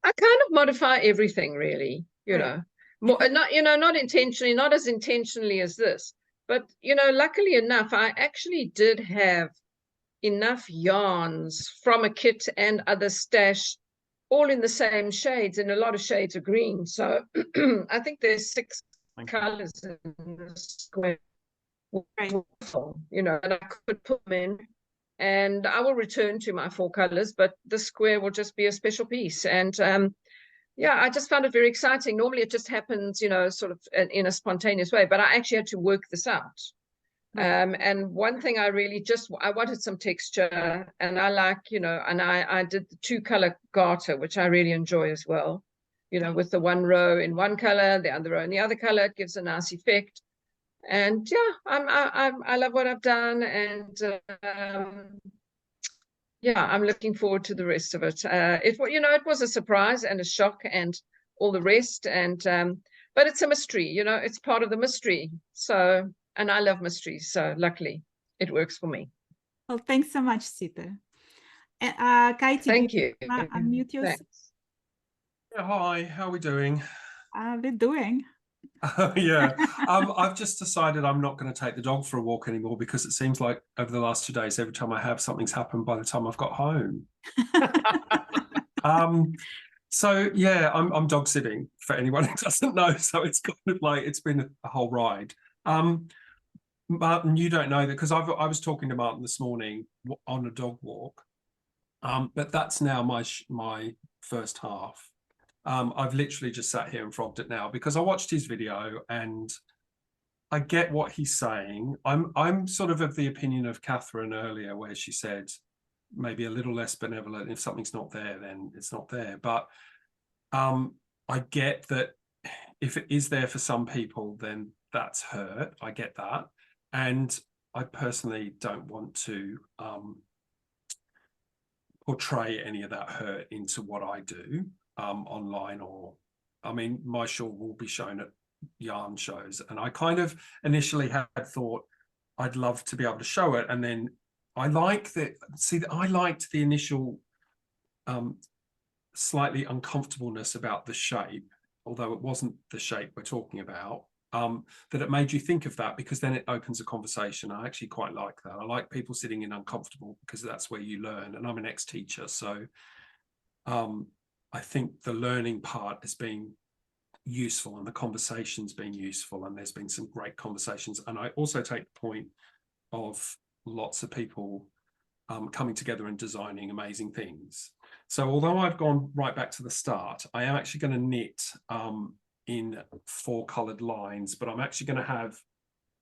Speaker 10: I kind of modify everything, really, not intentionally, not as intentionally as this, but, luckily enough, I actually did have enough yarns from a kit and other stash, all in the same shades, and a lot of shades of green. So I think there's 6 colors in the square,
Speaker 1: Right.
Speaker 10: and I could put them in, and I will return to my 4 colors, but the square will just be a special piece. And yeah, I just found it very exciting. Normally it just happens, sort of in a spontaneous way, but I actually had to work this out. And one thing I really I wanted some texture, and I like, and I did the 2-color garter, which I really enjoy as well, with the 1 row in 1 color, the other row in the other color. It gives a nice effect. And yeah, I love what I've done, and yeah, I'm looking forward to the rest of it. It was a surprise and a shock and all the rest, and but it's a mystery, it's part of the mystery. So, and I love mysteries, so luckily it works for me.
Speaker 1: Well, thanks so much, Sita. Katie,
Speaker 10: Thank you.
Speaker 1: Unmute yourself.
Speaker 11: Yeah, hi, how are we doing?
Speaker 1: We're doing.
Speaker 11: Yeah, I've just decided I'm not going to take the dog for a walk anymore, because it seems like over the last 2 days, every time I have, something's happened by the time I've got home. So yeah, I'm dog sitting, for anyone who doesn't know. So it's kind of like, it's been a whole ride. Martin, you don't know that, because I was talking to Martin this morning on a dog walk. But that's now my first half. I've literally just sat here and frogged it now, because I watched his video and I get what he's saying. I'm sort of the opinion of Catherine earlier, where she said maybe a little less benevolent. If something's not there, then it's not there. But I get that if it is there for some people, then that's hurt. I get that. And I personally don't want to portray any of that hurt into what I do online, or I mean, my shawl will be shown at yarn shows, and I kind of initially had thought I'd love to be able to show it, and then I liked the initial slightly uncomfortableness about the shape, although it wasn't the shape we're talking about, that it made you think of that, because then it opens a conversation. I actually quite like that. I like people sitting in uncomfortable, because that's where you learn, and I'm an ex-teacher, so I think the learning part has been useful, and the conversation's been useful, and there's been some great conversations. And I also take the point of lots of people coming together and designing amazing things. So although I've gone right back to the start, I am actually going to knit in 4 colored lines, but I'm actually going to have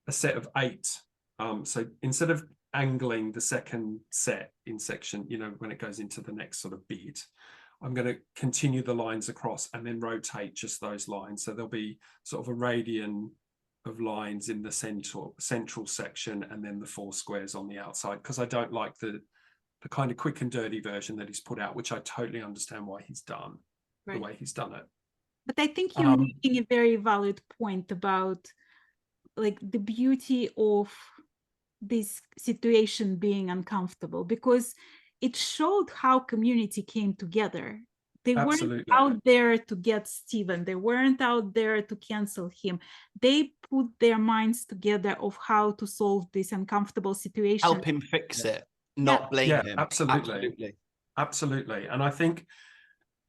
Speaker 11: a set of 8. So instead of angling the second set in section, you know, when it goes into the next sort of bit, I'm going to continue the lines across and then rotate just those lines. So there'll be sort of a radian of lines in the central section, and then the 4 squares on the outside, because I don't like the kind of quick and dirty version that he's put out, which I totally understand why he's done the way he's done it.
Speaker 1: But I think you're making a very valid point about like the beauty of this situation being uncomfortable, because it showed how community came together. They weren't out there to get Stephen. They weren't out there to cancel him. They put their minds together of how to solve this uncomfortable situation.
Speaker 2: Help him fix it, not blame him.
Speaker 11: Absolutely. And I think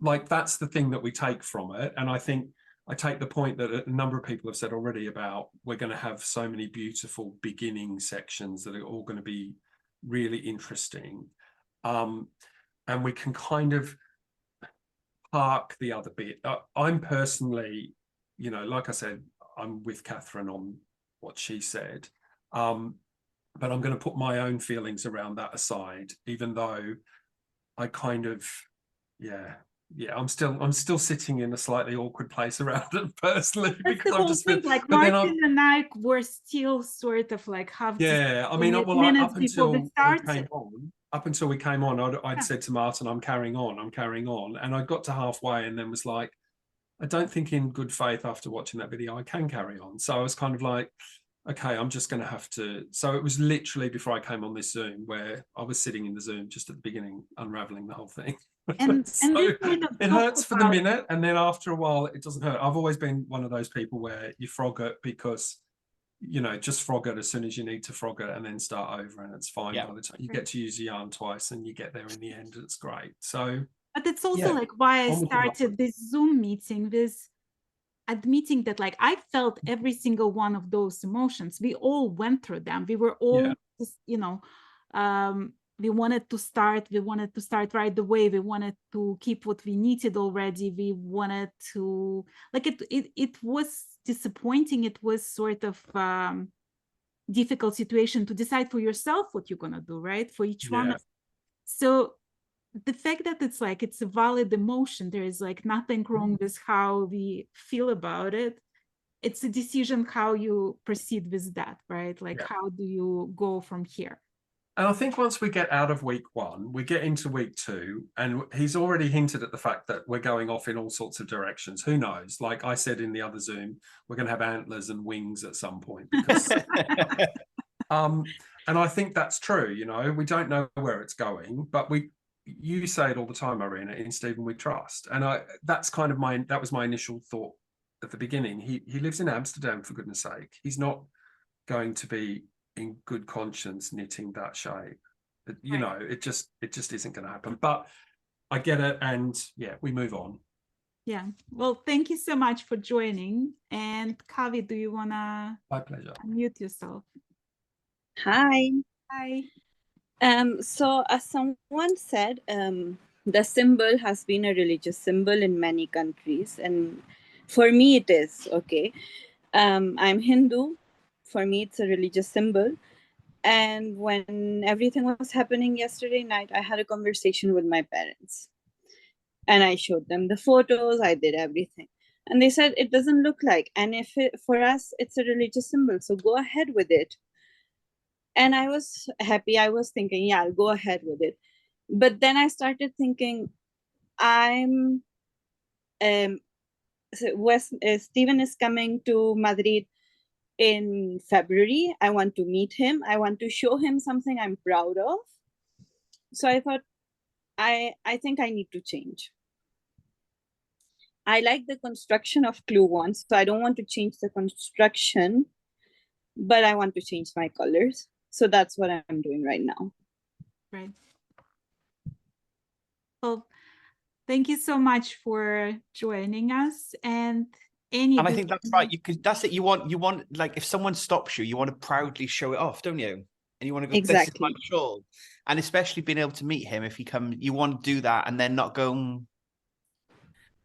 Speaker 11: like that's the thing that we take from it. And I think I take the point that a number of people have said already about we're going to have so many beautiful beginning sections that are all going to be really interesting. And we can kind of park the other bit. I'm personally, you know, like I said, I'm with Catherine on what she said. But I'm going to put my own feelings around that aside, even though I kind of, I'm still sitting in a slightly awkward place around it personally.
Speaker 1: That's the whole thing. Like Martin and I were still sort of like half.
Speaker 11: I mean, well, up until we came on, I'd said to Martin, I'm carrying on. And I got to halfway and then was like, I don't think in good faith after watching that video, I can carry on. So I was kind of like, okay, I'm just going to have to. So it was literally before I came on this Zoom where I was sitting in the Zoom just at the beginning, unraveling the whole thing.
Speaker 1: And
Speaker 11: it hurts for the minute. And then after a while, it doesn't hurt. I've always been one of those people where you frog it because, you know, just frog it as soon as you need to frog it and then start over and it's fine by the time you get to use the yarn twice and you get there in the end. It's great. So,
Speaker 1: but it's also like why I started this Zoom meeting with admitting that like I felt every single one of those emotions. We all went through them. We were all just, you know, we wanted to start right away. We wanted to keep what we needed already. We wanted to like it was disappointing. It was sort of difficult situation to decide for yourself what you're gonna do, right? For each one. So the fact that it's like it's a valid emotion, there is like nothing wrong with how we feel about it. It's a decision how you proceed with that, right? Like how do you go from here?
Speaker 11: And I think once we get out of week 1, we get into week 2, and he's already hinted at the fact that we're going off in all sorts of directions. Who knows? Like I said in the other Zoom, we're going to have antlers and wings at some point. Because, and I think that's true. You know, we don't know where it's going, but you say it all the time, Irina, in Stephen We Trust. And that's kind of that was my initial thought at the beginning. He lives in Amsterdam, for goodness sake. He's not going to be in good conscience knitting that shape. You know, it just isn't going to happen. But I get it, and we move on.
Speaker 1: Yeah. Well, thank you so much for joining. And Kavi, do you wanna unmute yourself?
Speaker 12: Hi.
Speaker 1: Hi.
Speaker 12: So as someone said, the symbol has been a religious symbol in many countries, and for me it is, okay. I'm Hindu. For me, it's a religious symbol. And when everything was happening yesterday night, I had a conversation with my parents. And I showed them the photos, I did everything. And they said, it doesn't look like, and for us, it's a religious symbol, so go ahead with it. And I was happy. I was thinking, I'll go ahead with it. But then I started thinking, Stephen is coming to Madrid in February. I want to meet him. I want to show him something I'm proud of. So I thought, I think I need to change. I like the construction of Clue 1, so I don't want to change the construction, but I want to change my colors. So that's what I'm doing right now.
Speaker 1: Right. Well, thank you so much for joining us. And
Speaker 2: I think that's right. That's it. You want like if someone stops you, you want to proudly show it off, don't you? and you want to go, this is my
Speaker 12: Exactly.
Speaker 2: shawl. And especially being able to meet him, if he comes, you want to do that and then not go,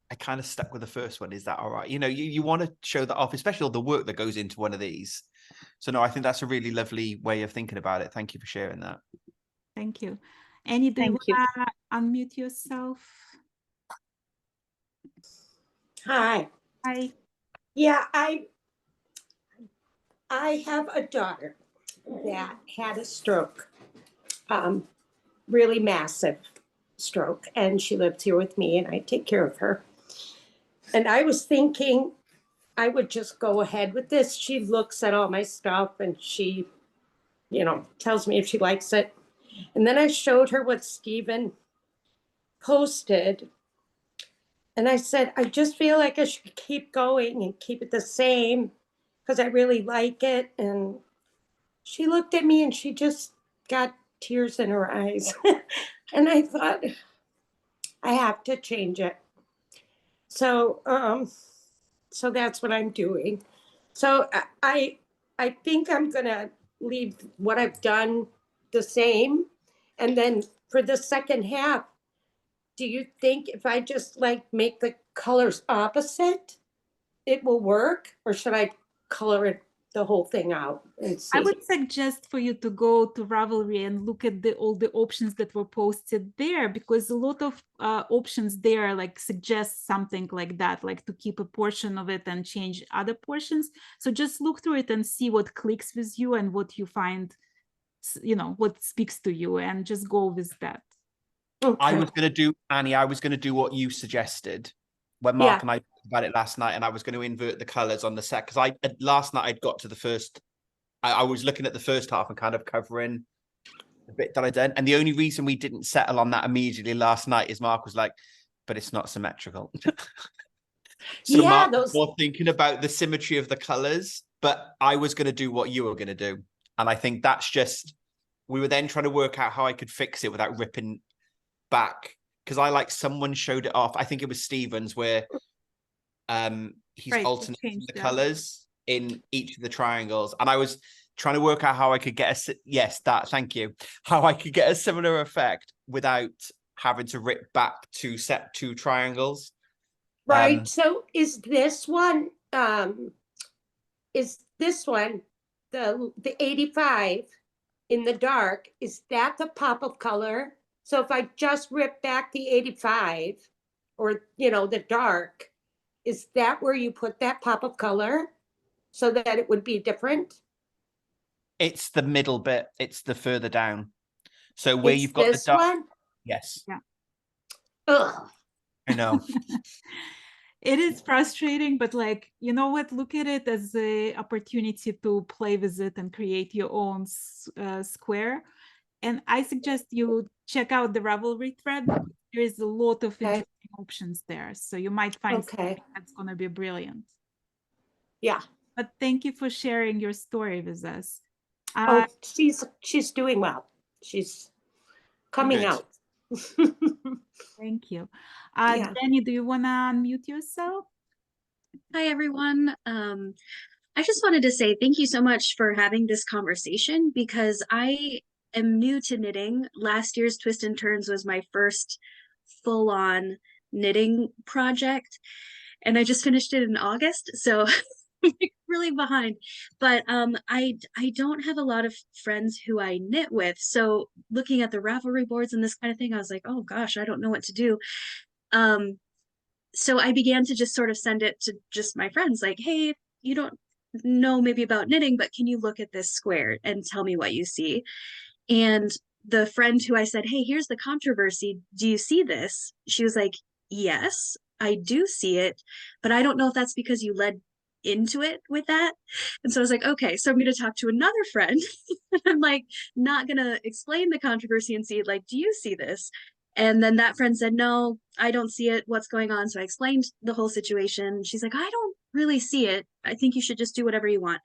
Speaker 2: I kind of stuck with the first one. Is that all right? You know, you want to show that off, especially all the work that goes into one of these. So no, I think that's a really lovely way of thinking about it. Thank you for sharing that.
Speaker 1: Thank you. Annie, do you
Speaker 12: Thank you.
Speaker 1: want to unmute yourself?
Speaker 13: Hi.
Speaker 1: Hi.
Speaker 13: Yeah, I have a daughter that had a stroke, really massive stroke, and she lived here with me, and I take care of her. And I was thinking I would just go ahead with this. She looks at all my stuff, and she, tells me if she likes it. And then I showed her what Stephen posted, and I said, I just feel like I should keep going and keep it the same because I really like it. And she looked at me and she just got tears in her eyes. And I thought, I have to change it. So that's what I'm doing. So I think I'm gonna leave what I've done the same. And then for the second half, do you think if I just make the colors opposite, it will work? Or should I color it the whole thing out and see?
Speaker 1: I would suggest for you to go to Ravelry and look at all the options that were posted there, because a lot of options there suggest something like that, like to keep a portion of it and change other portions. So just look through it and see what clicks with you and what you find, what speaks to you, and just go with that.
Speaker 13: Okay.
Speaker 2: I was going to do, Annie, I was going to do what you suggested when Mark and I talked about it last night, and I was going to invert the colors on the set, because last night I'd got to the first, I was looking at the first half and kind of covering the bit that I'd done. And the only reason we didn't settle on that immediately last night is Mark was like, but it's not symmetrical. So Mark was more thinking about the symmetry of the colors, but I was going to do what you were going to do. And I think that's just, we were then trying to work out how I could fix it without ripping back, because someone showed it off. I think it was Stevens, where he's alternating the colors in each of the triangles, and I was trying to work out how I could get how I could get a similar effect without having to rip back to set two triangles.
Speaker 13: Right. So is this one the 85 in the dark, is that the pop of color? So if I just rip back the 85 or, the dark, is that where you put that pop of color so that it would be different?
Speaker 2: It's the middle bit. It's the further down. So where you've got
Speaker 13: this
Speaker 2: the dark
Speaker 13: one?
Speaker 2: Yes.
Speaker 1: Yeah.
Speaker 13: Ugh.
Speaker 2: I know.
Speaker 1: It is frustrating, but you know what? Look at it as an opportunity to play with it and create your own square. And I suggest you check out the Ravelry thread. There is a lot of interesting options there. So you might find something that's going to be brilliant.
Speaker 13: Yeah.
Speaker 1: But thank you for sharing your story with us.
Speaker 13: She's doing well. She's coming out.
Speaker 1: Thank you. Danny, do you want to unmute yourself?
Speaker 14: Hi, everyone. I just wanted to say thank you so much for having this conversation, because I am new to knitting. Last year's Twist and Turns was my first full-on knitting project, and I just finished it in August, so I'm really behind. But I don't have a lot of friends who I knit with, so looking at the Ravelry boards and this kind of thing, I was like, oh gosh, I don't know what to do. So I began to just sort of send it to just my friends, like, hey, you don't know maybe about knitting, but can you look at this square and tell me what you see? And the friend who I said, hey, here's the controversy, do you see this? She was like, yes, I do see it, but I don't know if that's because you led into it with that. And so I was like, okay, so I'm going to talk to another friend. I'm not going to explain the controversy and see, do you see this? And then that friend said, no, I don't see it. What's going on? So I explained the whole situation. She's like, I don't really see it. I think you should just do whatever you want.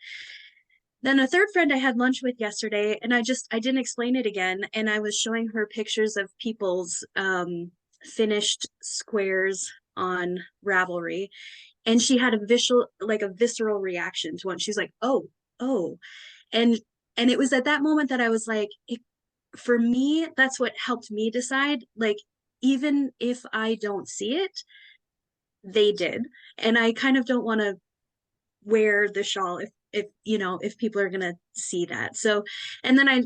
Speaker 14: Then a third friend I had lunch with yesterday, and I didn't explain it again. And I was showing her pictures of people's finished squares on Ravelry. And she had a visceral reaction to one. She's like, oh. And And it was at that moment that I was like, for me, that's what helped me decide, like, even if I don't see it, they did. And I kind of don't want to wear the shawl if you know, if people are gonna see that. So, and then I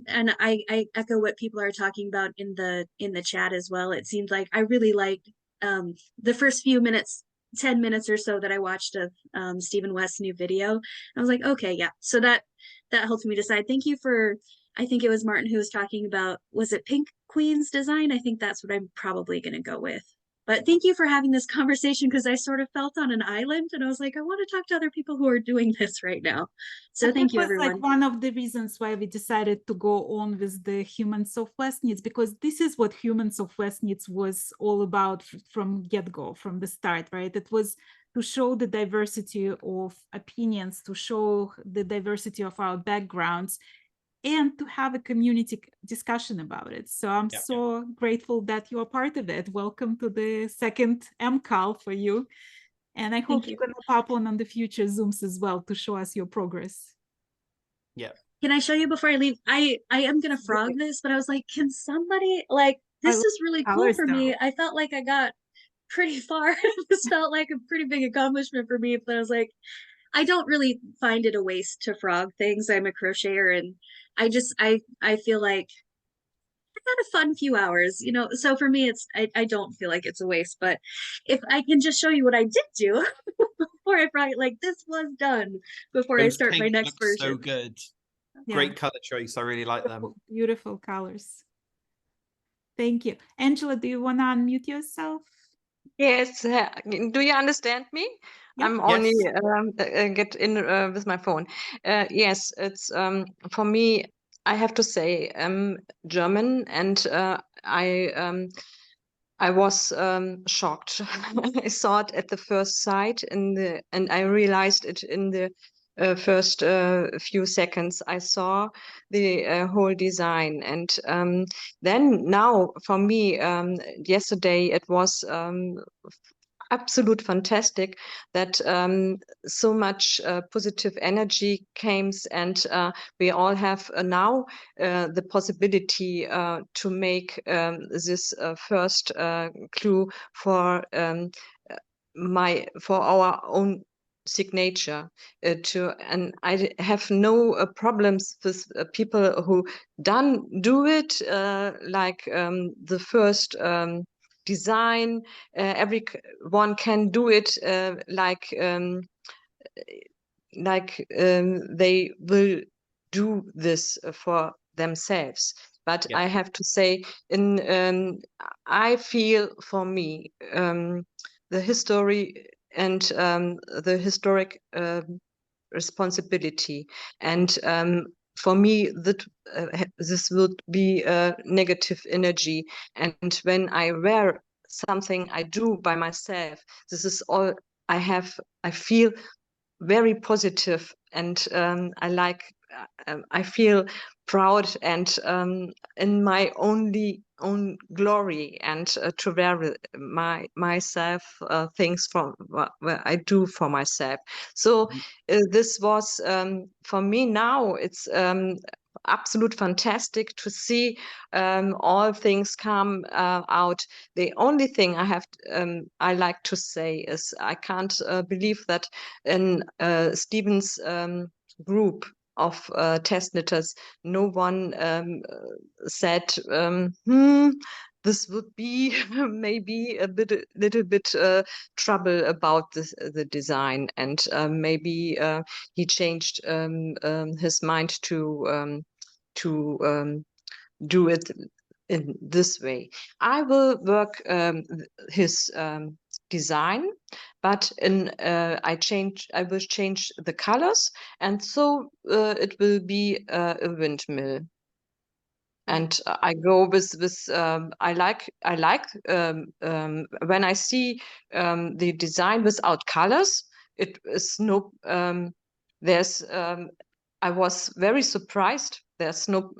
Speaker 14: echo what people are talking about in the chat as well. It seemed like I really liked the first few minutes, 10 minutes or so that I watched of Stephen West's new video. I was like, okay, yeah. So that helped me decide. Thank you for, I think it was Martin who was talking about, was it Pink Queen's design? I think that's what I'm probably gonna go with. But thank you for having this conversation, because I sort of felt on an island and I was like, I want to talk to other people who are doing this right now. So
Speaker 1: But
Speaker 14: thank
Speaker 1: that
Speaker 14: you,
Speaker 1: was
Speaker 14: everyone.
Speaker 1: like one of the reasons why we decided to go on with the Humans of Westknits, because this is what Humans of Westknits was all about from get-go, from the start, right? It was to show the diversity of opinions, to show the diversity of our backgrounds, and to have a community discussion about it. So I'm so grateful that you are part of it. Welcome to the second MKAL for you. And I hope you're going to pop on the future Zooms as well to show us your progress.
Speaker 2: Yeah.
Speaker 14: Can I show you before I leave? I am going to frog this, but I was like, can somebody, like, this is really cool for me. I felt like I got pretty far. This felt like a pretty big accomplishment for me, but I was like, I don't really find it a waste to frog things. I'm a crocheter, and I feel like I had a fun few hours, you know. So for me, I don't feel like it's a waste. But if I can just show you what I did do before I frog it, like this was done before I
Speaker 2: Those
Speaker 14: start my
Speaker 2: pinks
Speaker 14: next
Speaker 2: look
Speaker 14: version.
Speaker 2: so good.
Speaker 1: Yeah.
Speaker 2: Great color choice. I really like them.
Speaker 1: Beautiful colors. Thank you. Angela, do you want to unmute yourself?
Speaker 15: Yes. Do you understand me?
Speaker 1: Yeah.
Speaker 15: I'm only
Speaker 2: Yes.
Speaker 15: get in with my phone. Yes, it's for me. I have to say, I'm German, and I was shocked. I saw it at the first sight, and I realized it in the first few seconds. I saw the whole design, and then now for me, yesterday it was absolute fantastic that so much positive energy came, and we all have now the possibility to make this first clue for for our own signature and I have no problems with people who do it like the first design. Everyone can do it they will do this for themselves. But I have to say, I feel for me the history and the historic responsibility, and for me that this would be a negative energy, and when I wear something I do by myself, this is all I have. I feel very positive, and I feel proud and in my own glory, and to wear myself things from what I do for myself. So this was for me now. It's absolute fantastic to see all things come out. The only thing I like to say is I can't believe that in Stephen's group of test knitters, no one said, this would be maybe little bit trouble about the design, and maybe he changed his mind to do it in this way. I will work his design, but I will change the colors, and so it will be a windmill. And I go with I like when I see the design without colors. It is no there's I was very surprised. There's no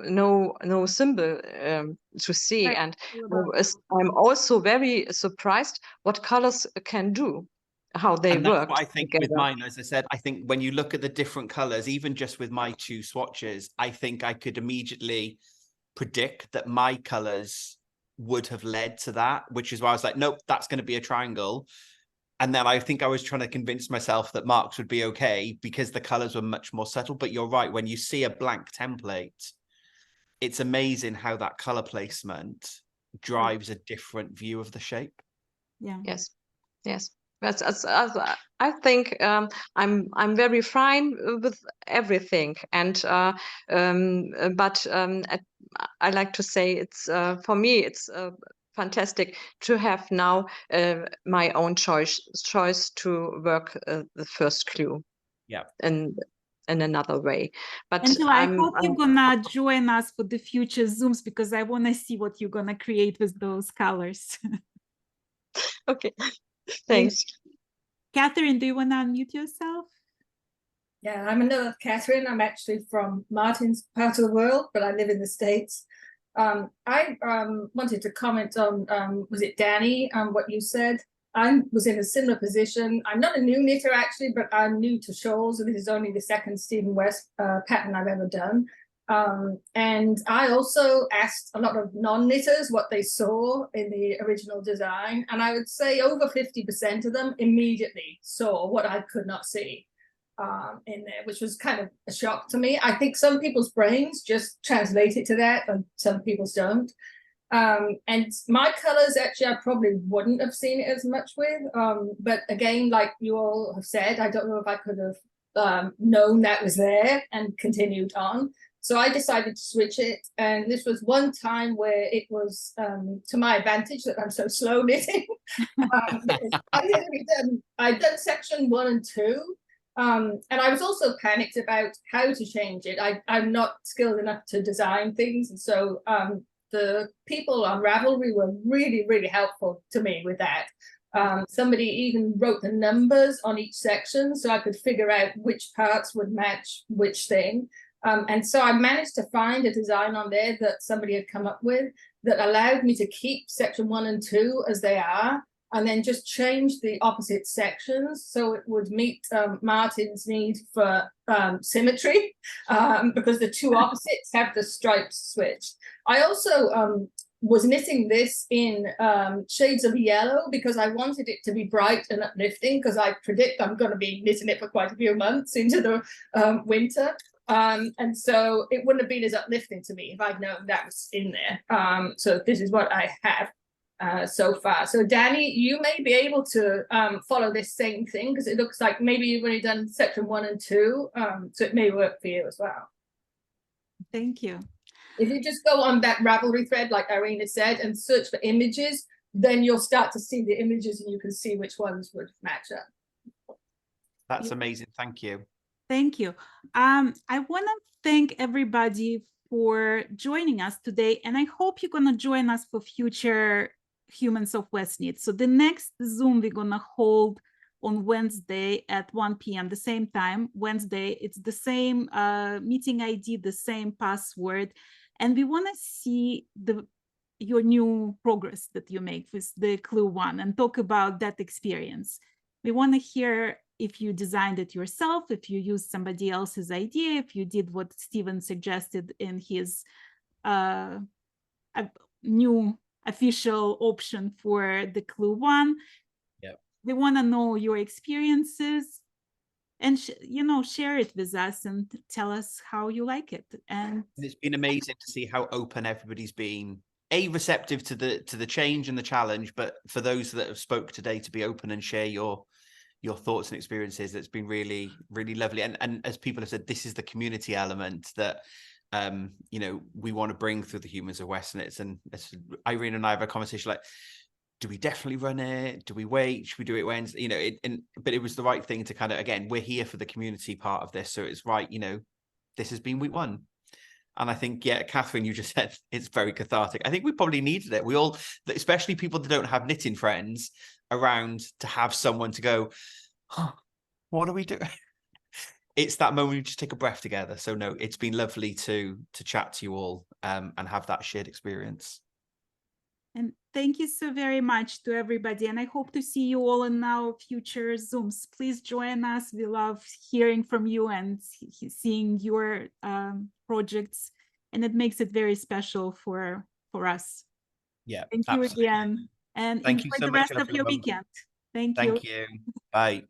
Speaker 15: symbol to see, and I'm also very surprised what colors can do. how they
Speaker 2: And that's
Speaker 15: work
Speaker 2: what I think with
Speaker 15: together.
Speaker 2: mine, as I said, I think when you look at the different colors, even just with my 2 swatches, I think I could immediately predict that my colors would have led to that, which is why I was like, nope, that's going to be a triangle. And then I think I was trying to convince myself that marks would be okay because the colors were much more subtle. But you're right, when you see a blank template, it's amazing how that color placement drives a different view of the shape.
Speaker 1: Yeah.
Speaker 15: Yes, yes. I think I'm very fine with everything, and but I like to say it's for me it's fantastic to have now my own choice to work the first clue.
Speaker 2: Yeah.
Speaker 15: In another way, but
Speaker 1: Angela, I hope you're gonna join us for the future Zooms because I want to see what you're gonna create with those colors.
Speaker 15: Okay, thanks.
Speaker 1: Catherine, do you want to unmute yourself?
Speaker 16: Yeah, I'm another Catherine. I'm actually from Martin's part of the world, but I live in the States. I wanted to comment on, was it Danny, what you said? I was in a similar position. I'm not a new knitter actually, but I'm new to shawls, and this is only the second Stephen West pattern I've ever done. And I also asked a lot of non-knitters what they saw in the original design, and I would say over 50% of them immediately saw what I could not see in there, which was kind of a shock to me. I think some people's brains just translate it to that, and some people's don't. And my colors, actually, I probably wouldn't have seen it as much with. But again, like you all have said, I don't know if I could have known that was there and continued on. So I decided to switch it. And this was one time where it was to my advantage that I'm so slow knitting. I'd done section 1 and 2. And I was also panicked about how to change it. I'm not skilled enough to design things. And so the people on Ravelry were really, really helpful to me with that. Somebody even wrote the numbers on each section so I could figure out which parts would match which thing. And so I managed to find a design on there that somebody had come up with that allowed me to keep section 1 and 2 as they are, and then just change the opposite sections so it would meet Martin's need for symmetry, because the two opposites have the stripes switched. I also was knitting this in shades of yellow because I wanted it to be bright and uplifting, because I predict I'm going to be knitting it for quite a few months into the winter. And so it wouldn't have been as uplifting to me if I'd known that was in there. So this is what I have so far. So Danny, you may be able to follow this same thing, because it looks like maybe you've already done section 1 and 2, so it may work for you as well.
Speaker 1: Thank you.
Speaker 16: If you just go on that Ravelry thread, like Irina said, and search for images, then you'll start to see the images and you can see which ones would match up.
Speaker 2: That's amazing. Thank you.
Speaker 1: Thank you. I want to thank everybody for joining us today, and I hope you're going to join us for future Humans of Westknits. So the next Zoom we're going to hold on Wednesday at 1 p.m. the same time. Wednesday, it's the same meeting ID, the same password, and we want to see your new progress that you make with the Clue 1 and talk about that experience. We want to hear if you designed it yourself, if you used somebody else's idea, if you did what Stephen suggested in his new official option for the Clue 1.
Speaker 2: Yep.
Speaker 1: We want to know your experiences and share it with us and tell us how you like it. And
Speaker 2: it's been amazing to see how open everybody's been, receptive to the change and the challenge, but for those that have spoke today, to be open and share your thoughts and experiences. It's been really, really lovely. And as people have said, this is the community element that we want to bring through the Humans of Westknits. And Irene and I have a conversation like, do we definitely run it? Do we wait? Should we do it Wednesday? But it was the right thing to kind of, again, we're here for the community part of this. So it's right, this has been week 1. And I think, yeah, Catherine, you just said it's very cathartic. I think we probably needed it. We all, especially people that don't have knitting friends around, to have someone to go, oh, what do we do? It's that moment you just take a breath together. So no, it's been lovely to chat to you all and have that shared experience.
Speaker 1: And Thank you so very much to everybody, and I hope to see you all in our future Zooms. Please join us. We love hearing from you and seeing your projects, and it makes it very special for us.
Speaker 2: Yeah,
Speaker 1: thank you
Speaker 2: absolutely.
Speaker 1: again, and
Speaker 2: Thank you
Speaker 1: enjoy
Speaker 2: so
Speaker 1: the
Speaker 2: much,
Speaker 1: rest of your
Speaker 2: everyone.
Speaker 1: weekend. Thank you.
Speaker 2: Thank you. Bye.